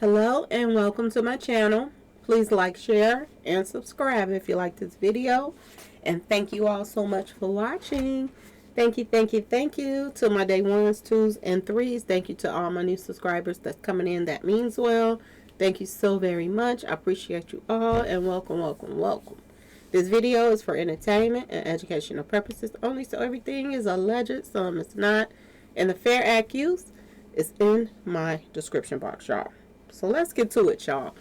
Hello and welcome to my channel. Please like, share, and subscribe if you like this video. And thank you all so much for watching. Thank you, thank you, thank you to my day ones, twos, and threes. Thank you to all my new subscribers that's coming in. That means well. Thank you so very much. I appreciate you all and welcome, welcome, welcome. This video is for entertainment and educational purposes only, so everything is alleged, some is not. And the fair accuse is in my description box, y'all. So let's get to it, y'all.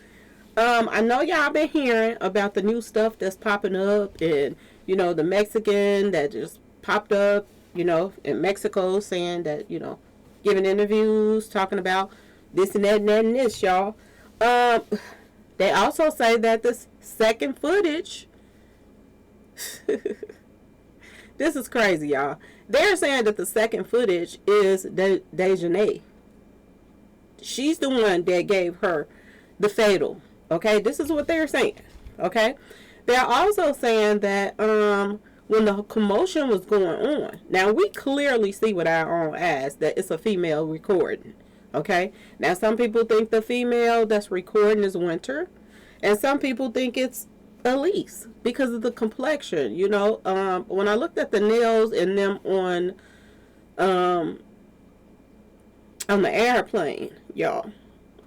I know y'all been hearing about the new stuff that's popping up, and the Mexican that just popped up, in Mexico, saying that, giving interviews, talking about this and that and that and this, y'all. They also say that this second footage, this is crazy, y'all. They're saying that the second footage is Dejanay. She's the one that gave her the fatal. Okay, this is what they're saying. Okay, they're also saying that when the commotion was going on, now we clearly see with our own eyes that it's a female recording. Okay, now some people think the female that's recording is Winter, and some people think it's Elise because of the complexion. When I looked at the nails and them on the airplane, y'all,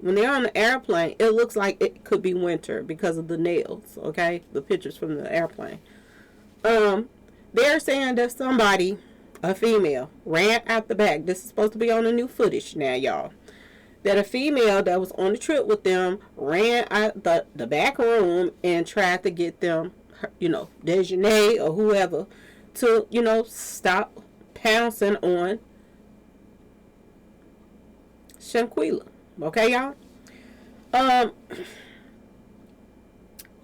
when they're on the airplane, it looks like it could be Winter because of the nails. Okay, the pictures from the airplane. They're saying that somebody, a female, ran out the back. This is supposed to be on the new footage now, y'all. That a female that was on the trip with them ran out the back room and tried to get them, Dejanay or whoever, to, stop pouncing on Shanquella. Okay, y'all?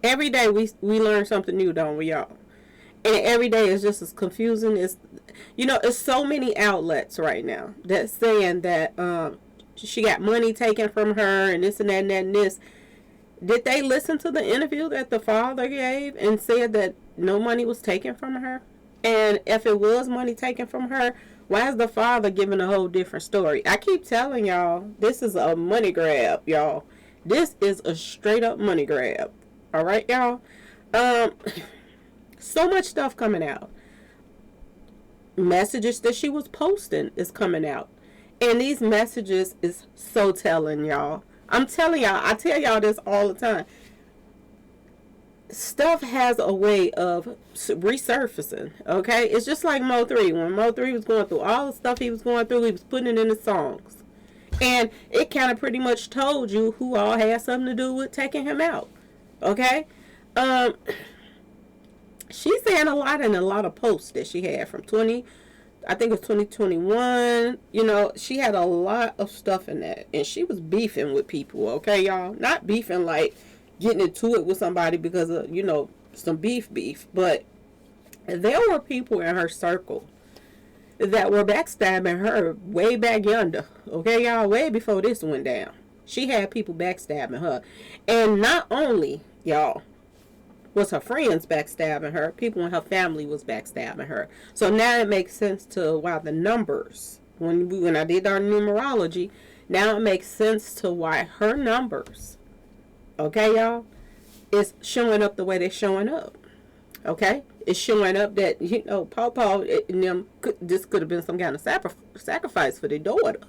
Every day we learn something new, don't we, y'all? And every day is just as confusing as, it's so many outlets right now that's saying that she got money taken from her and this and that and that and this. Did they listen to the interview that the father gave and said that no money was taken from her? And if it was money taken from her, why is the father giving a whole different story? I keep telling y'all, this is a money grab, y'all. This is a straight up money grab. All right, y'all? So much stuff coming out. Messages that she was posting is coming out. And these messages is so telling, y'all. I'm telling y'all, I tell y'all this all the time. Stuff has a way of resurfacing, okay? It's just like Mo 3. When Mo 3 was going through all the stuff he was going through, he was putting it in the songs. And it kind of pretty much told you who all had something to do with taking him out, okay? She's saying a lot in a lot of posts that she had from 2021. She had a lot of stuff in that. And she was beefing with people, okay, y'all? Not beefing like getting into it with somebody because of, some beef. But there were people in her circle that were backstabbing her way back yonder. Okay, y'all? Way before this went down. She had people backstabbing her. And not only, y'all, was her friends backstabbing her, people in her family was backstabbing her. So now it makes sense to why the numbers, when I did our numerology, now it makes sense to why her numbers, okay, y'all, is showing up the way they're showing up. Okay, it's showing up that Paw and them this could have been some kind of sacrifice for their daughter.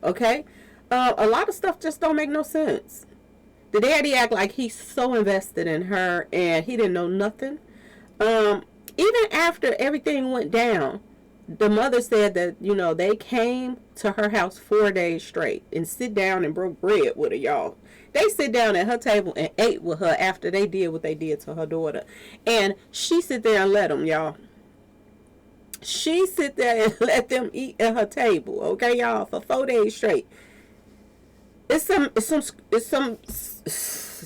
Okay, a lot of stuff just don't make no sense. The daddy act like he's so invested in her and he didn't know nothing. Even after everything went down, the mother said that, they came to her house 4 days straight and sit down and broke bread with her, y'all. They sit down at her table and ate with her after they did what they did to her daughter. And she sit there and let them, y'all. She sit there and let them eat at her table, okay, y'all, for 4 days straight. It's some,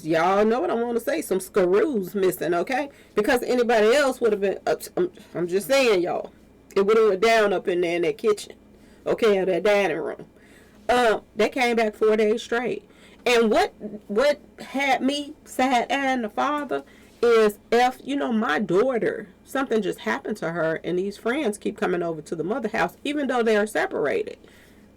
y'all know what I want to say, some screws missing, okay? Because anybody else would have been, I'm just saying, y'all, it would have went down up in there in that kitchen, okay, or that dining room. They came back 4 days straight. And what had me side-eyeing the father is if, my daughter, something just happened to her and these friends keep coming over to the mother house, even though they are separated.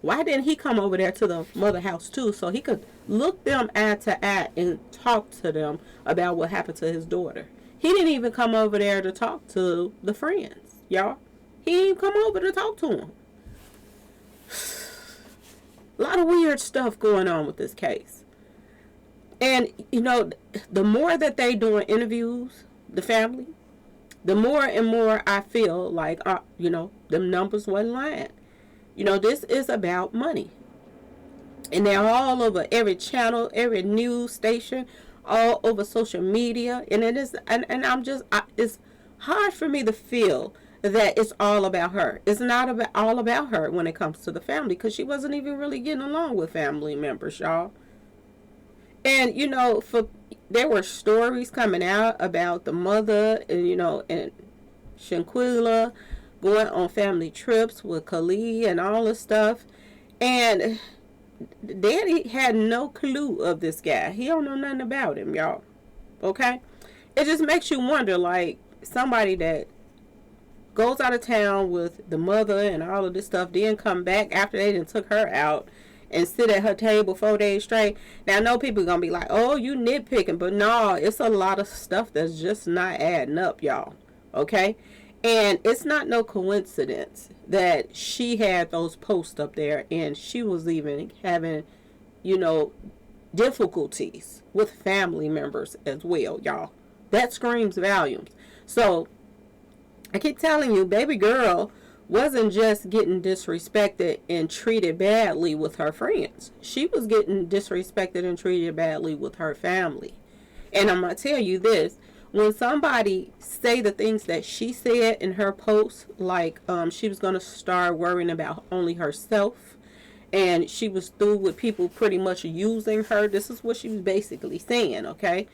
Why didn't he come over there to the mother house too, so he could look them eye to eye and talk to them about what happened to his daughter? He didn't even come over there to talk to the friends, y'all. He didn't come over to talk to them. A lot of weird stuff going on with this case. And, you know, the more that they doing interviews, the family, the more and more I feel like, you know, them numbers wasn't lying. You know, this is about money. And they're all over every channel, every news station, all over social media. And it is, and I'm just, it's hard for me to feel that it's all about her. It's not about all about her when it comes to the family, because she wasn't even really getting along with family members, y'all. And, you know, there were stories coming out about the mother, and, you know, and Shanquella going on family trips with Khalid and all this stuff. And Daddy had no clue of this guy. He don't know nothing about him, y'all. Okay? It just makes you wonder, like, somebody that goes out of town with the mother and all of this stuff, then come back after they done took her out and sit at her table 4 days straight. Now, I know people are going to be like, oh, you nitpicking. But no, it's a lot of stuff that's just not adding up, y'all. Okay? And it's not no coincidence that she had those posts up there and she was even having, you know, difficulties with family members as well, y'all. That screams volumes. So, I keep telling you, baby girl wasn't just getting disrespected and treated badly with her friends. She was getting disrespected and treated badly with her family. And I'm going to tell you this. When somebody say the things that she said in her post, like she was going to start worrying about only herself, and she was through with people pretty much using her. This is what she was basically saying, okay?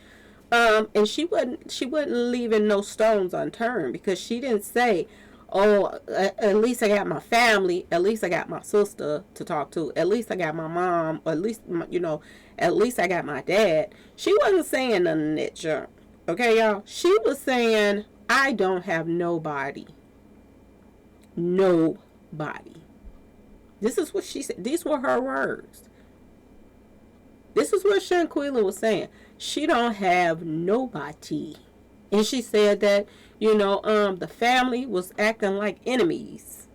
And she wasn't leaving no stones unturned, because she didn't say, oh, at least I got my family, at least I got my sister to talk to, at least I got my mom, or at least, you know, at least I got my dad. She wasn't saying none of that junk. Okay, y'all? She was saying, I don't have nobody. Nobody. This is what she said. These were her words. This is what Shanquella was saying. She don't have nobody. And she said that, you know, the family was acting like enemies.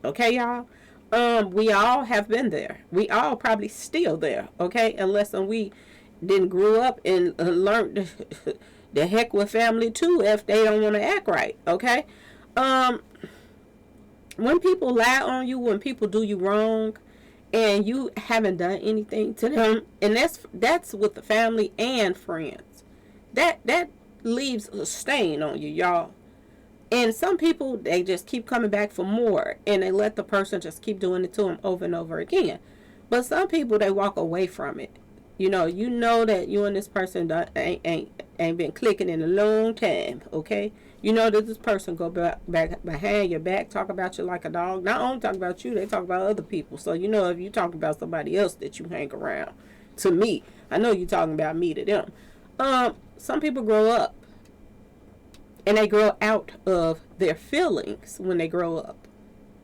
Okay, y'all? We all have been there. We all probably still there. Okay? Unless we didn't grow up and learned the heck with family too if they don't want to act right. Okay? When people lie on you, when people do you wrong, and you haven't done anything to them, and that's with the family and friends, that leaves a stain on you, y'all. And some people, they just keep coming back for more, and they let the person just keep doing it to them over and over again. But some people, they walk away from it. You know that you and this person ain't been clicking in a long time, okay? You know that this person go back behind your back, talk about you like a dog. Not only talk about you, they talk about other people. So, you know, if you talk about somebody else that you hang around, to me, I know you talking about me to them. Some people grow up, and they grow out of their feelings when they grow up,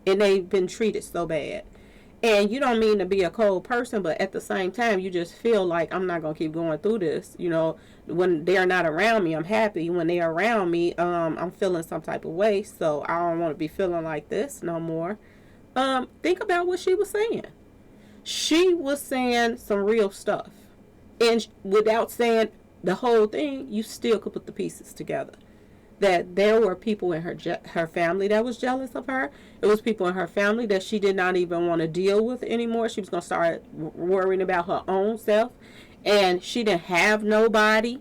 and they've been treated so bad. And you don't mean to be a cold person, but at the same time, you just feel like, I'm not going to keep going through this. You know, when they're not around me, I'm happy. When they're around me, I'm feeling some type of way. So I don't want to be feeling like this no more. Think about what she was saying. She was saying some real stuff. And without saying the whole thing, you still could put the pieces together. That there were people in her family that was jealous of her. It was people in her family that she did not even want to deal with anymore. She was going to start worrying about her own self. And she didn't have nobody.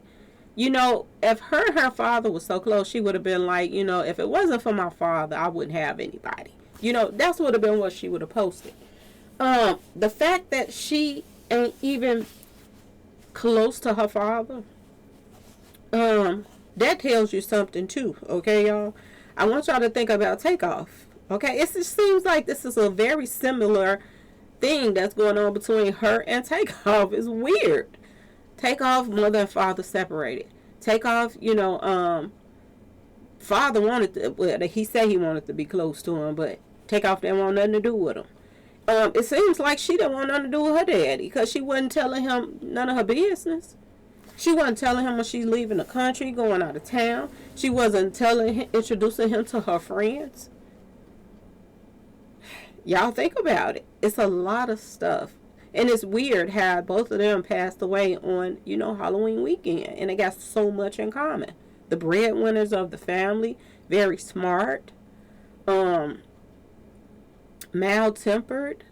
You know, if her and her father was so close, she would have been like, you know, if it wasn't for my father, I wouldn't have anybody. You know, that's would have been what she would have posted. The fact that she ain't even close to her father, that tells you something too, okay, y'all? I want y'all to think about Takeoff, okay? It just seems like this is a very similar thing that's going on between her and Takeoff. It's weird. Takeoff, mother and father separated. Takeoff, you know, father wanted to, well, he said he wanted to be close to him, but Takeoff didn't want nothing to do with him. It seems like she didn't want nothing to do with her daddy because she wasn't telling him none of her business. She wasn't telling him when she's leaving the country, going out of town. She wasn't introducing him to her friends. Y'all think about it. It's a lot of stuff. And it's weird how both of them passed away on, Halloween weekend. And they got so much in common. The breadwinners of the family, very smart, mild-tempered,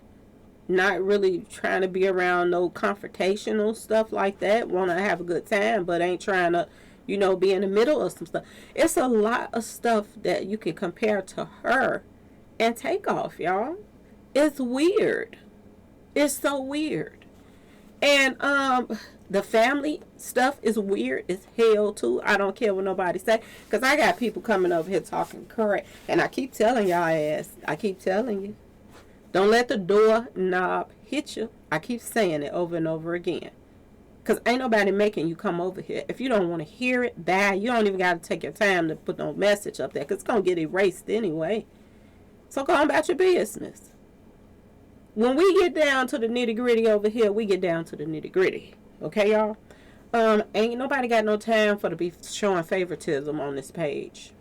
not really trying to be around no confrontational stuff like that. Want to have a good time, but ain't trying to, be in the middle of some stuff. It's a lot of stuff that you can compare to her and take off, y'all. It's weird. It's so weird. And the family stuff is weird as hell too. I don't care what nobody say, because I got people coming over here talking correct, and I keep telling y'all ass. I keep telling you, don't let the door knob hit you. I keep saying it over and over again, because ain't nobody making you come over here. If you don't want to hear it, bad. You don't even got to take your time to put no message up there, because it's going to get erased anyway. So go on about your business. When we get down to the nitty gritty over here, we get down to the nitty gritty. Okay, y'all? Ain't nobody got no time for to be showing favoritism on this page.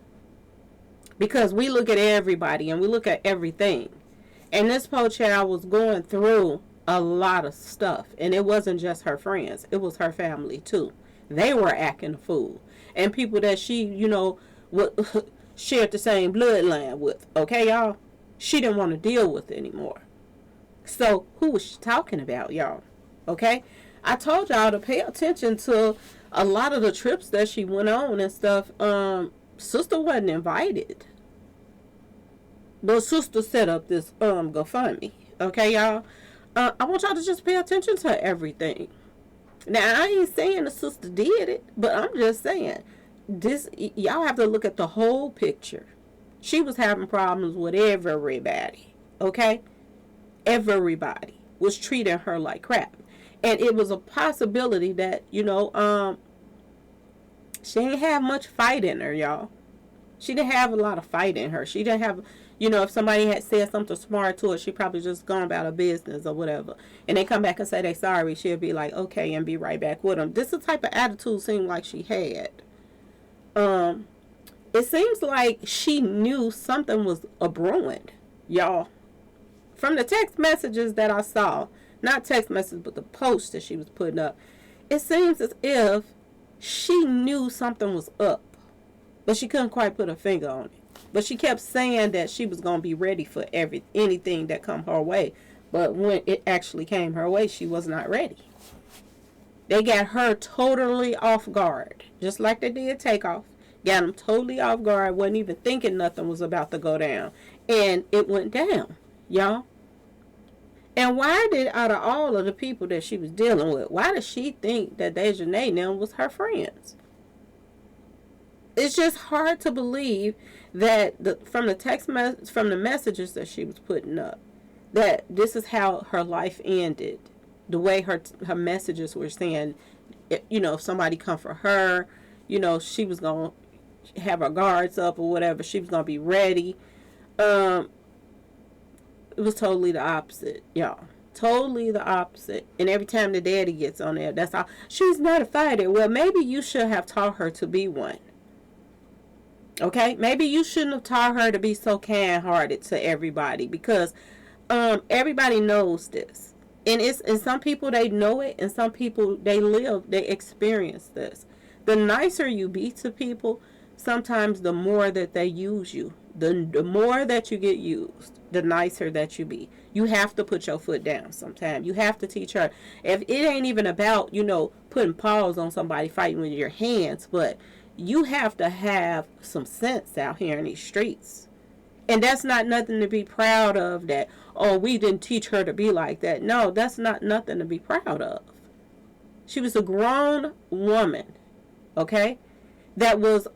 Because we look at everybody and we look at everything. And this poor child was going through a lot of stuff. And it wasn't just her friends. It was her family, too. They were acting a fool. And people that she, shared the same bloodline with. Okay, y'all? She didn't want to deal with it anymore. So, who was she talking about, y'all? Okay? I told y'all to pay attention to a lot of the trips that she went on and stuff. Sister wasn't invited. The sister set up this GoFundMe. Okay, y'all? I want y'all to just pay attention to everything. Now, I ain't saying the sister did it, but I'm just saying, y'all have to look at the whole picture. She was having problems with everybody. Okay? Everybody was treating her like crap. And it was a possibility that, she didn't have much fight in her, y'all. She didn't have a lot of fight in her. She didn't have, if somebody had said something smart to her, she probably just gone about her business or whatever. And they come back and say they sorry, she'll be like, okay, and be right back with them. This is the type of attitude seemed like she had. It seems like she knew something was a brewing, y'all. From the text messages that I saw, not text messages, but the posts that she was putting up, it seems as if she knew something was up, but she couldn't quite put her finger on it. But she kept saying that she was going to be ready for anything that come her way. But when it actually came her way, she was not ready. They got her totally off guard, just like they did Takeoff. Got them totally off guard, wasn't even thinking nothing was about to go down. And it went down. Y'all. And why did, out of all of the people that she was dealing with, why did she think that Dejanay now was her friends? It's just hard to believe that from the messages that she was putting up, that this is how her life ended. The way her messages were saying, if somebody come for her, she was going to have her guards up or whatever. She was going to be ready. It was totally the opposite, y'all. Totally the opposite. And every time the daddy gets on there, that's all. She's not a fighter. Well, maybe you should have taught her to be one. Okay? Maybe you shouldn't have taught her to be so kind-hearted to everybody, because everybody knows this. And some people, they know it, and some people, they experience this. The nicer you be to people, sometimes the more that they use you. The more that you get used, the nicer that you be. You have to put your foot down sometimes. You have to teach her. If it ain't even about, putting paws on somebody, fighting with your hands, but you have to have some sense out here in these streets. And that's not nothing to be proud of, that, oh, we didn't teach her to be like that. No, that's not nothing to be proud of. She was a grown woman, okay, that was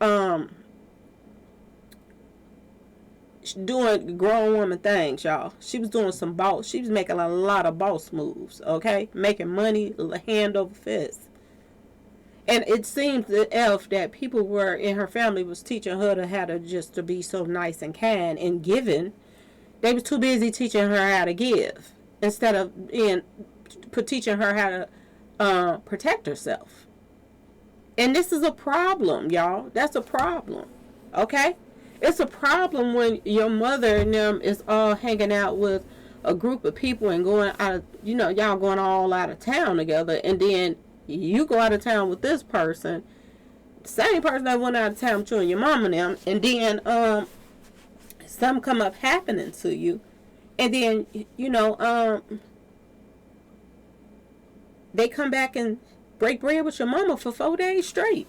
doing grown woman things, y'all. She was doing she was making a lot of boss moves, okay? Making money hand over fist. And it seems that people were in her family was teaching her how to be so nice and kind and giving, They was too busy teaching her how to give instead of teaching her how to protect herself. And this is a problem, y'all. That's a problem. Okay? It's a problem when your mother and them is all hanging out with a group of people and going out of, y'all going all out of town together, and then you go out of town with this person, same person that went out of town with you and your mom and them, and then something come up happening to you, and then they come back and break bread with your mama for 4 days straight.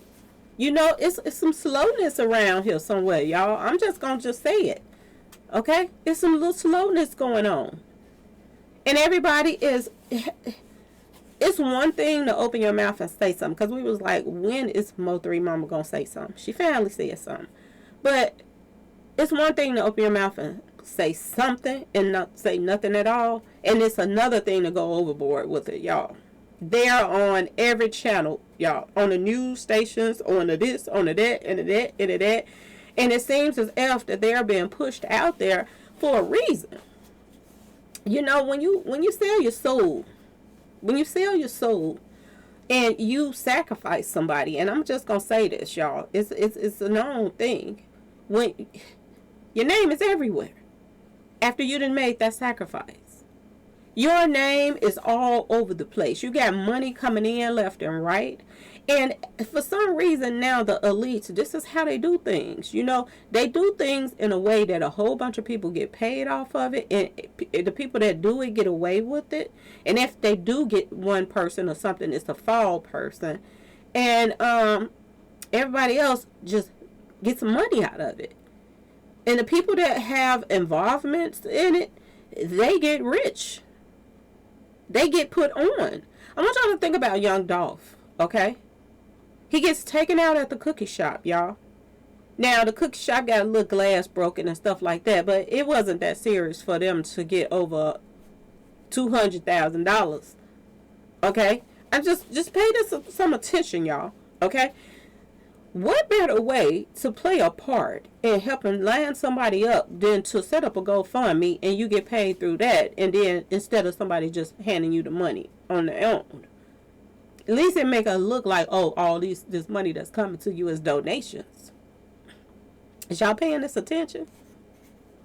It's some slowness around here somewhere, y'all. I'm just gonna just say it. Okay? There's some little slowness going on. And everybody is... It's one thing to open your mouth and say something. Because we was like, when is Mo3 Mama gonna say something? She finally said something. But it's one thing to open your mouth and say something and not say nothing at all. And it's another thing to go overboard with it, y'all. They're on every channel, y'all. On the news stations, on the this, on the that, and the that, and the that. And it seems as if that they're being pushed out there for a reason. When you sell your soul, and you sacrifice somebody, and I'm just gonna say this, y'all, it's a known thing. When your name is everywhere after you done made that sacrifice. Your name is all over the place. You got money coming in left and right. And for some reason now, the elites, this is how they do things. They do things in a way that a whole bunch of people get paid off of it. And the people that do it get away with it. And if they do get one person or something, it's a fall person. And everybody else just gets some money out of it. And the people that have involvements in it, they get rich. They get put on. I want y'all to think about young Dolph, okay? He gets taken out at the cookie shop, y'all. Now, the cookie shop got a little glass broken and stuff like that, but it wasn't that serious for them to get over $200,000, okay? I just pay this some attention, y'all, okay? What better way to play a part in helping line somebody up than to set up a GoFundMe and you get paid through that, and then instead of somebody just handing you the money on their own? At least it make it look like, oh, all this money that's coming to you is donations. Is y'all paying this attention?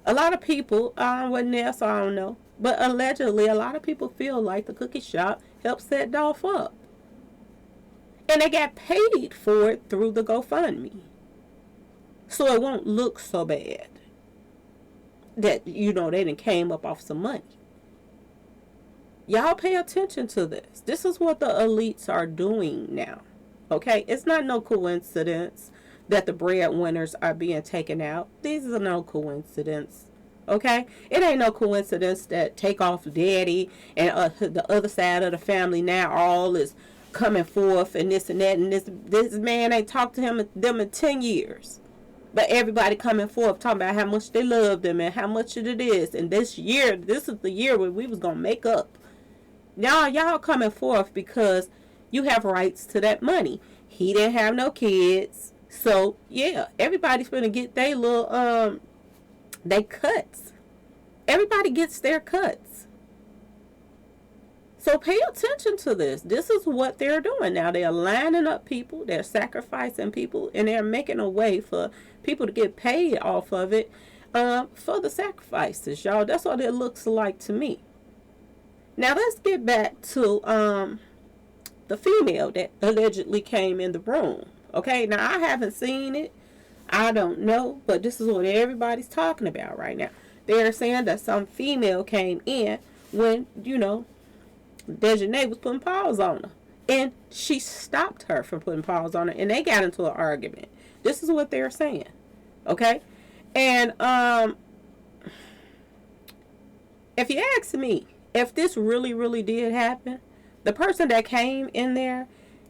A lot of people, I wasn't there, so I don't know, but allegedly a lot of people feel like the cookie shop helped set Dolph up. And they got paid for it through the GoFundMe. So it won't look so bad that, they done came up off some money. Y'all pay attention to this. This is what the elites are doing now. Okay? It's not no coincidence that the breadwinners are being taken out. These are no coincidence. Okay? It ain't no coincidence that Takeoff Daddy and the other side of the family now all is coming forth and this and that, and this man ain't talked to them in 10 years, but everybody coming forth talking about how much they love them and how much it is, and this is the year where we was gonna make up. Y'all coming forth because you have rights to that money. He didn't have no kids, so yeah, everybody's gonna get their little they cuts. Everybody gets their cuts. So pay attention to this. This is what they're doing now. They're lining up people. They're sacrificing people. And they're making a way for people to get paid off of it for the sacrifices, y'all. That's what it looks like to me. Now let's get back to the female that allegedly came in the room. Okay, now I haven't seen it. I don't know. But this is what everybody's talking about right now. They're saying that some female came in when, Dejanay was putting paws on her. And she stopped her from putting paws on her. And they got into an argument. This is what they're saying. Okay? And if you ask me, if this really, really did happen, the person that came in there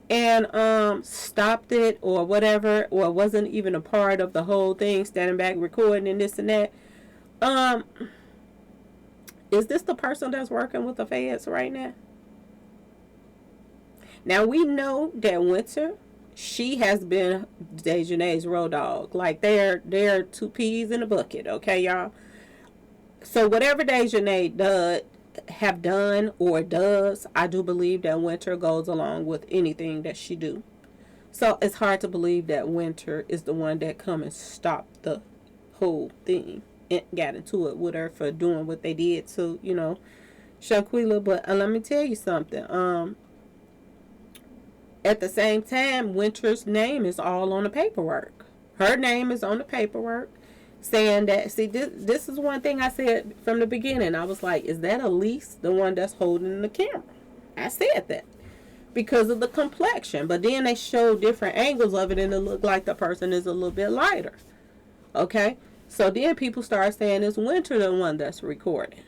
and stopped it or whatever, or wasn't even a part of the whole thing, standing back recording and this and that, is this the person that's working with the feds right now? Now, we know that Winter, she has been Dejanay's road dog. Like, they're two peas in a bucket, okay, y'all? So whatever Dejanay have done or does, I do believe that Winter goes along with anything that she do. So it's hard to believe that Winter is the one that come and stopped the whole thing and got into it with her for doing what they did to, Shanquella. But let me tell you something. At the same time, Winter's name is all on the paperwork. Her name is on the paperwork saying that, see, this is one thing I said from the beginning. I was like, is that Elise, the one that's holding the camera? I said that because of the complexion. But then they show different angles of it and it looked like the person is a little bit lighter. Okay? So then people start saying it's Winter the one that's recording.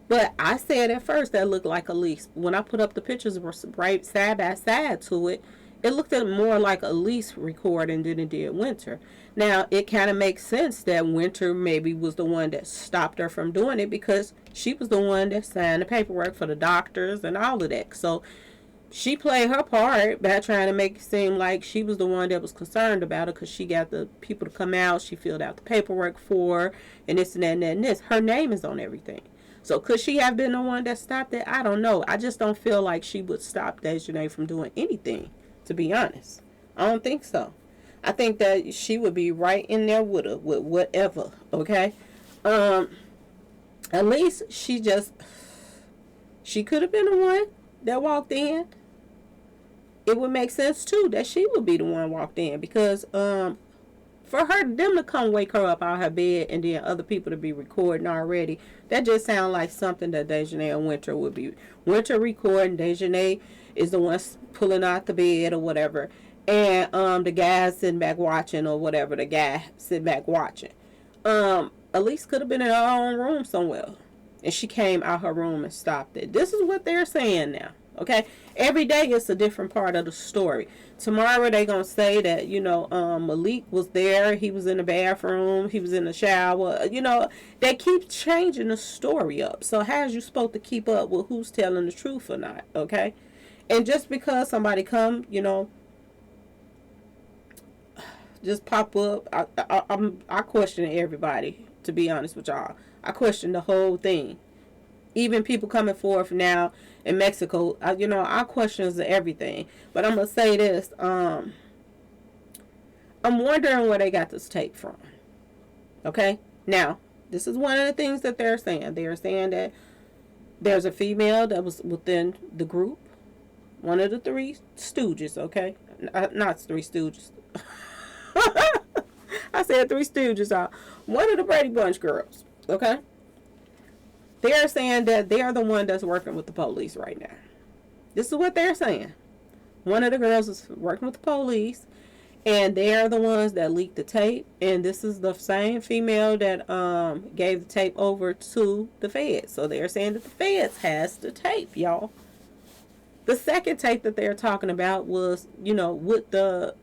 But I said at first that looked like Elise. When I put up the pictures right side by side to it, it looked more like Elise recording than it did Winter. Now, it kind of makes sense that Winter maybe was the one that stopped her from doing it because she was the one that signed the paperwork for the doctors and all of that. So she played her part by trying to make it seem like she was the one that was concerned about it because she got the people to come out. She filled out the paperwork for her and this and that and that and this. Her name is on everything. So could she have been the one that stopped it? I don't know. I just don't feel like she would stop Dejanay from doing anything, to be honest. I don't think so. I think that she would be right in there with her, with whatever, okay? At least she could have been the one that walked in. It would make sense, too, that she would be the one walked in because, for them to come wake her up out of her bed and then other people to be recording already, that just sounds like something that Dejanay and Winter would be. Winter recording, Dejanay is the one pulling out the bed or whatever, and the guy sitting back watching or whatever, the guy sitting back watching. Elise could have been in her own room somewhere, and she came out her room and stopped it. This is what they're saying now. Okay, every day it's a different part of the story. Tomorrow they gonna say that Malik was there. He was in the bathroom. He was in the shower. They keep changing the story up. So how's you supposed to keep up with who's telling the truth or not? Okay, and just because somebody come, just pop up, I question everybody. To be honest with y'all, I question the whole thing. Even people coming forth now in Mexico, our questions are everything. But I'm going to say this. I'm wondering where they got this tape from. Okay? Now, this is one of the things that they're saying. They're saying that there's a female that was within the group. One of the three stooges, okay? Not three stooges. I said three stooges. One of the Brady Bunch girls, okay? They're saying that they are the one that's working with the police right now. This is what they're saying. One of the girls is working with the police, and they're the ones that leaked the tape. And this is the same female that gave the tape over to the feds. So they're saying that the feds has the tape, y'all. The second tape that they're talking about was, with the,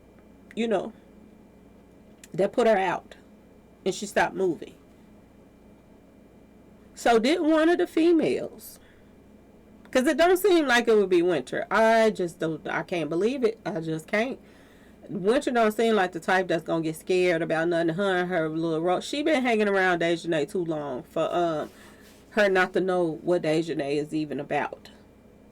that put her out, and she stopped moving. So did one of the females, because it don't seem like it would be Winter. I can't believe it. I just can't. Winter don't seem like the type that's going to get scared about nothing. Her little role. She been hanging around Dejanay too long for her not to know what Dejanay is even about.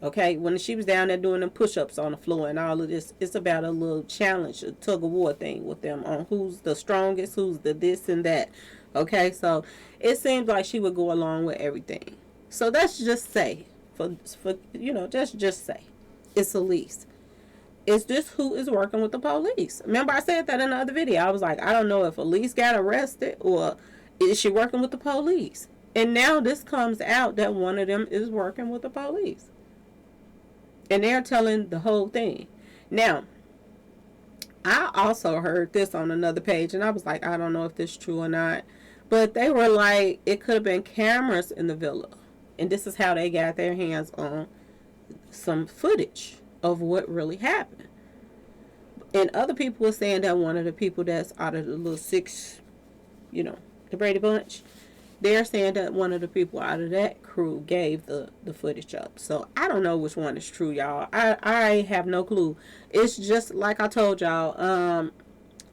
Okay, when she was down there doing them push-ups on the floor and all of this, it's about a little challenge, a tug-of-war thing with them on who's the strongest, who's the this and that. Okay, so it seems like she would go along with everything. So let's just say, just say, it's Elise. Is this who is working with the police? Remember I said that in the other video. I was like, I don't know if Elise got arrested or is she working with the police? And now this comes out that one of them is working with the police. And they're telling the whole thing. Now, I also heard this on another page, and I was like, I don't know if this is true or not. But they were like, it could have been cameras in the villa. And this is how they got their hands on some footage of what really happened. And other people were saying that one of the people that's out of the little six, the Brady Bunch, they're saying that one of the people out of that crew gave the footage up. So I don't know which one is true, y'all. I have no clue. It's just like I told y'all,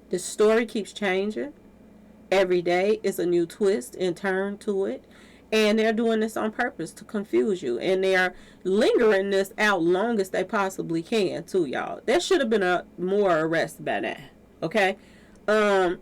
the story keeps changing. Every day is a new twist and turn to it. And they're doing this on purpose to confuse you. And they're lingering this out long as they possibly can, too, y'all. There should have been a more arrests by now. Okay? And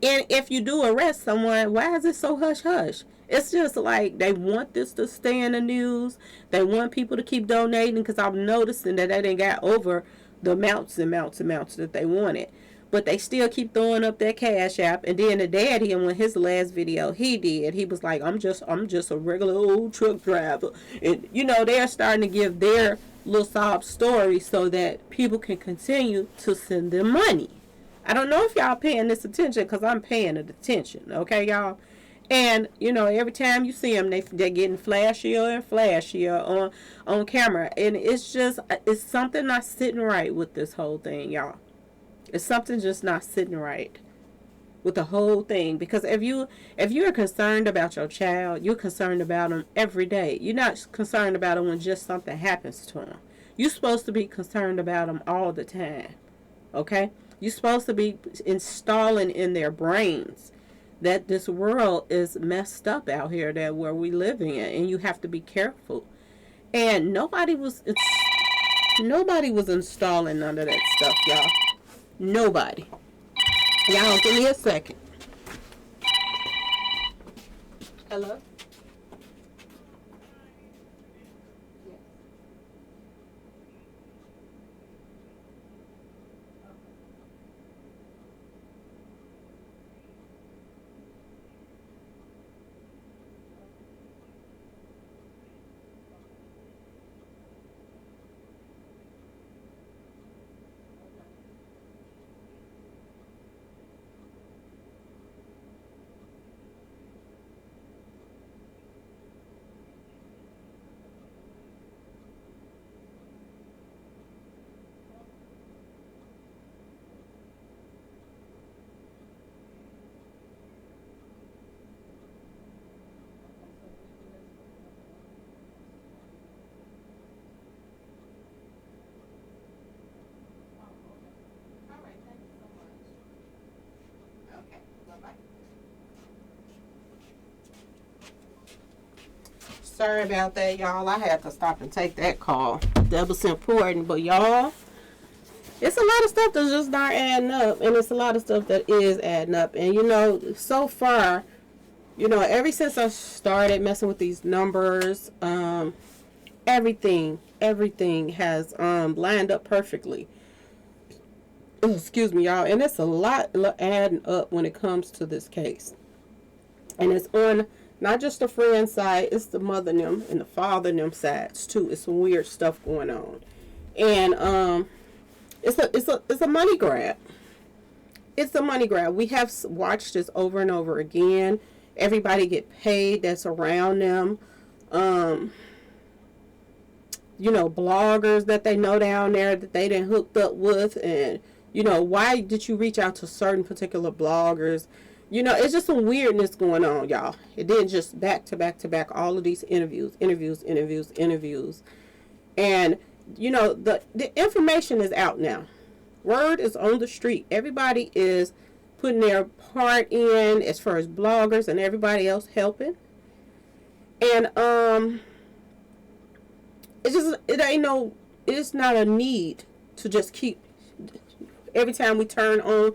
if you do arrest someone, why is it so hush hush? It's just like they want this to stay in the news. They want people to keep donating, because I'm noticing that they didn't got over the amounts that they wanted. But they still keep throwing up that Cash App. And then the daddy, and when his last video he did, he was like, I'm just a regular old truck driver. And they're starting to give their little sob story so that people can continue to send them money. I don't know if y'all paying this attention, because I'm paying it attention. Okay, y'all? And, every time you see them, they're getting flashier and flashier on camera. And it's something not sitting right with this whole thing, y'all. It's something just not sitting right with the whole thing. Because if you're concerned about your child, you're concerned about them every day. You're not concerned about them when just something happens to them. You're supposed to be concerned about them all the time. Okay? You're supposed to be installing in their brains that this world is messed up out here, that where we living in, and you have to be careful. And nobody was installing none of that stuff, y'all. Nobody. Y'all, give me a second. Hello? Sorry about that, y'all. I had to stop and take that call. That was important. But, y'all, it's a lot of stuff that's just not adding up. And it's a lot of stuff that is adding up. And, so far, ever since I started messing with these numbers, everything has lined up perfectly. Excuse me, y'all. And it's a lot adding up when it comes to this case. And it's on not just the friend side, it's the mother and them and the father and them sides too. It's some weird stuff going on. And it's a money grab. It's a money grab. We have watched this over and over again. Everybody get paid that's around them. Bloggers that they know down there that they done hooked up with, and why did you reach out to certain particular bloggers? It's just some weirdness going on, y'all. It didn't just back to back to back all of these interviews. And, the information is out now. Word is on the street. Everybody is putting their part in as far as bloggers and everybody else helping. And, it's not a need to just keep, every time we turn on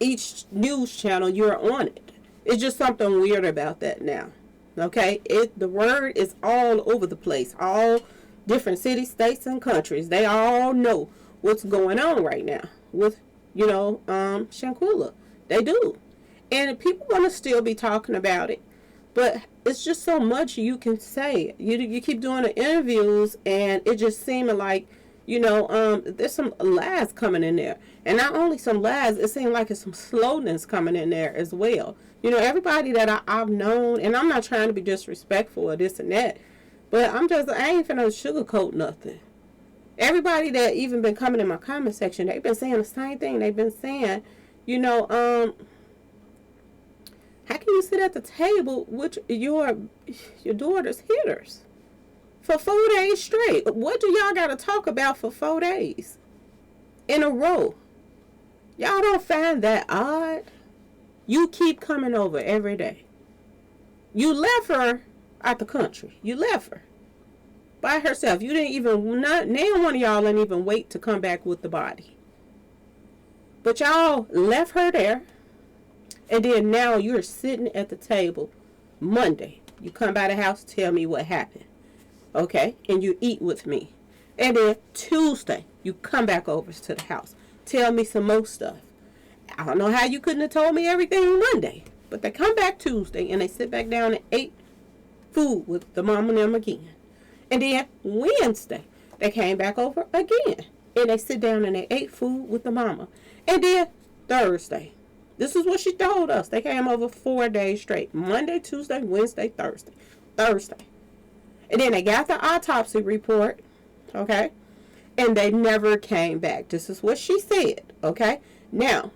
each news channel, you're on it. It's just something weird about that now. Okay? The word is all over the place. All different cities, states, and countries. They all know what's going on right now with, Shanquella. They do. And people want to still be talking about it. But it's just so much you can say. You keep doing the interviews, and it just seeming like, there's some lies coming in there. And not only some lies, it seems like it's some slowness coming in there as well. Everybody that I've known, and I'm not trying to be disrespectful or this and that, but I ain't finna sugarcoat nothing. Everybody that even been coming in my comment section, they've been saying the same thing. They've been saying, how can you sit at the table with your daughter's hitters for 4 days straight? What do y'all got to talk about for 4 days in a row? Y'all don't find that odd? You keep coming over every day. You left her out the country. You left her by herself. You didn't even, neither one of y'all didn't even wait to come back with the body. But y'all left her there. And then now you're sitting at the table Monday. You come by the house, tell me what happened. Okay? And you eat with me. And then Tuesday, you come back over to the house. Tell me some more stuff. I don't know how you couldn't have told me everything Monday. But they come back Tuesday and they sit back down and ate food with the mom and them again. And then Wednesday, they came back over again. And they sit down and they ate food with the mama. And then Thursday. This is what she told us. They came over 4 days straight. Monday, Tuesday, Wednesday, Thursday. And then they got the autopsy report. Okay? And they never came back. This is what she said. Okay? Now,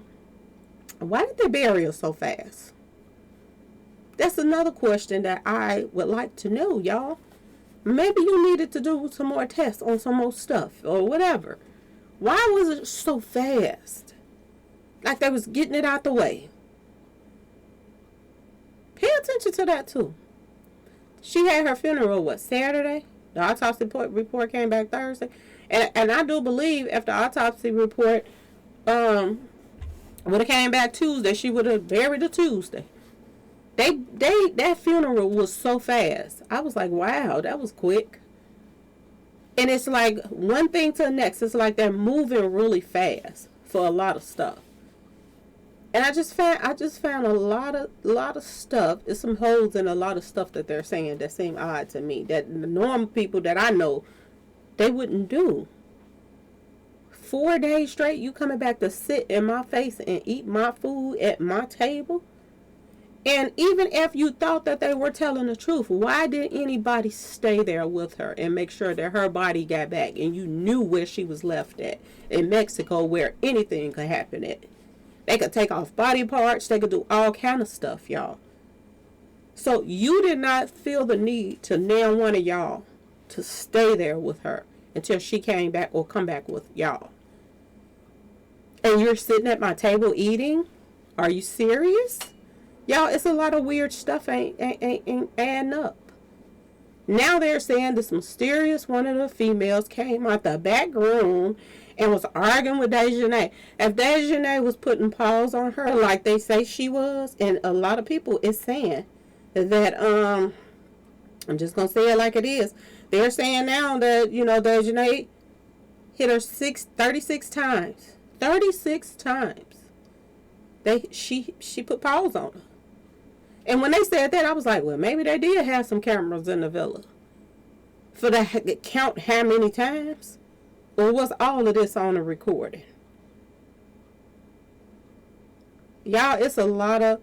why did they bury her so fast? That's another question that I would like to know, y'all. Maybe you needed to do some more tests on some more stuff or whatever. Why was it so fast? Like they was getting it out the way. Pay attention to that too. She had her funeral, Saturday? The autopsy report came back Thursday. And I do believe if the autopsy report would have came back Tuesday, she would have buried it Tuesday. That funeral was so fast. I was like, wow, that was quick. And it's like one thing to the next. It's like they're moving really fast for a lot of stuff. And I just found a lot of stuff. There's some holes in a lot of stuff that they're saying that seem odd to me. That the normal people that I know, they wouldn't do. 4 days straight, you coming back to sit in my face and eat my food at my table? And even if you thought that they were telling the truth, why did anybody stay there with her and make sure that her body got back and you knew where she was left at in Mexico, where anything could happen at? They could take off body parts. They could do all kind of stuff, y'all. So you did not feel the need to nail one of y'all to stay there with her until she came back or come back with y'all. And you're sitting at my table eating? Are you serious? Y'all, it's a lot of weird stuff ain't adding up. Now they're saying this mysterious one of the females came out the back room and was arguing with Dejanay. If Dejanay was putting paws on her like they say she was, and a lot of people is saying that, I'm just going to say it like it is. They're saying now that, Dejanay hit her 36 times. 36 times. She put paws on her. And when they said that, I was like, well, maybe they did have some cameras in the villa. For the count how many times? Or was all of this on a recording? Y'all, it's a lot of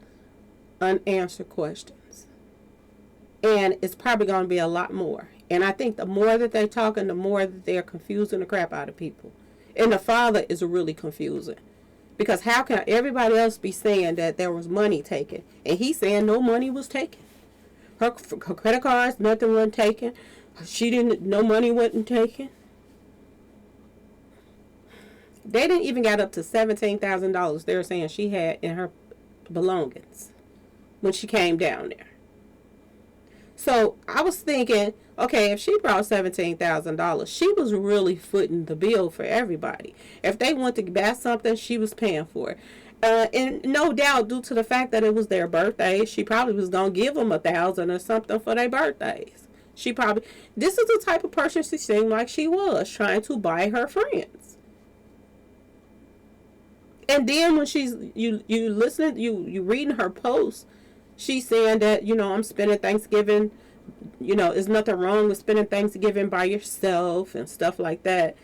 unanswered questions. And it's probably going to be a lot more. And I think the more that they're talking, the more that they're confusing the crap out of people. And the father is really confusing. Because how can everybody else be saying that there was money taken? And he's saying no money was taken. Her credit cards, nothing wasn't taken. No money wasn't taken. They didn't even get up to $17,000 they were saying she had in her belongings when she came down there. So I was thinking, okay, if she brought $17,000, she was really footing the bill for everybody. If they want to buy something, she was paying for it. And no doubt, due to the fact that it was their birthday, she probably was going to give them $1,000 or something for their birthdays. This is the type of person she seemed like she was, trying to buy her friends. And then when you reading her post, she's saying that, I'm spending Thanksgiving, there's nothing wrong with spending Thanksgiving by yourself and stuff like that.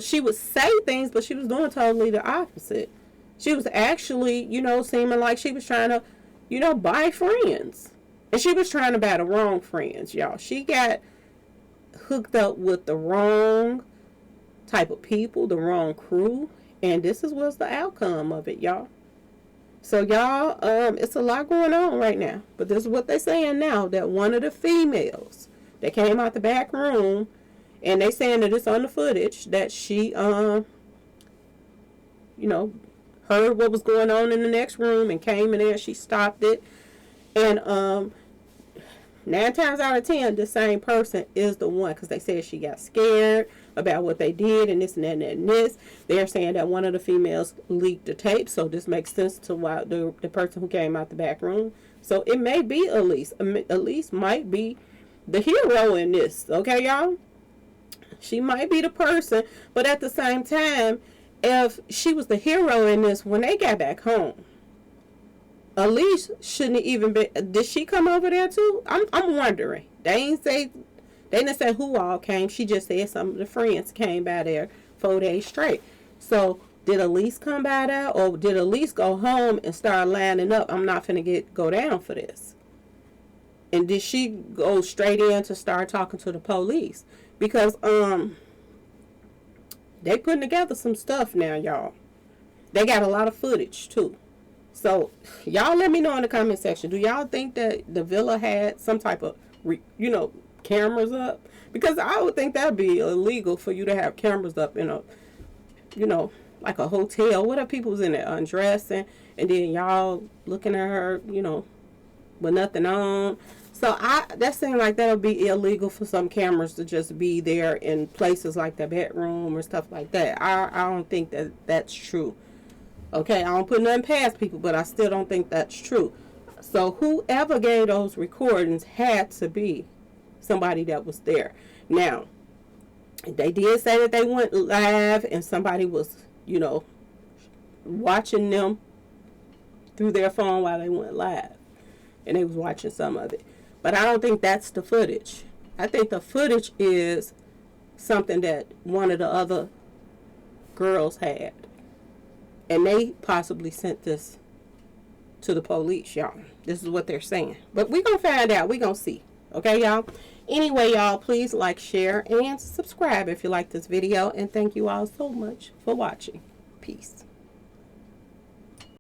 She would say things, but she was doing totally the opposite. She was actually, seeming like she was trying to, buy friends. And she was trying to buy the wrong friends, y'all. She got hooked up with the wrong type of people, the wrong crew. And this was the outcome of it, y'all. So, y'all, it's a lot going on right now. But this is what they're saying now, that one of the females that came out the back room, and they saying that it's on the footage, that she, heard what was going on in the next room and came in there. She stopped it. And 9 times out of 10, the same person is the one, because they said she got scared about what they did and this and that and that and this. They're saying that one of the females leaked the tape, so this makes sense to why the person who came out the back room. So it may be Elise. Elise might be the hero in this, okay, y'all? She might be the person, but at the same time, if she was the hero in this, when they got back home, Elise shouldn't even be. Did she come over there too? I'm wondering. They didn't say who all came. She just said some of the friends came by there 4 days straight. So did Elise come by there, or did Elise go home and start lining up? I'm not finna go down for this. And did she go straight in to start talking to the police? Because they putting together some stuff now, y'all. They got a lot of footage too. So y'all let me know in the comment section. Do y'all think that the villa had some type of, cameras up? Because I would think that'd be illegal for you to have cameras up in a, like a hotel. What if people was in there undressing and then y'all looking at her, with nothing on? So that seems like that would be illegal for some cameras to just be there in places like the bedroom or stuff like that. I don't think that that's true. Okay, I don't put nothing past people, but I still don't think that's true. So whoever gave those recordings had to be somebody that was there. Now, they did say that they went live and somebody was, watching them through their phone while they went live. And they was watching some of it. But I don't think that's the footage. I think the footage is something that one of the other girls had. And they possibly sent this to the police, y'all. This is what they're saying. But we're going to find out. We're going to see. Okay, y'all? Anyway, y'all, please like, share, and subscribe if you like this video. And thank you all so much for watching. Peace.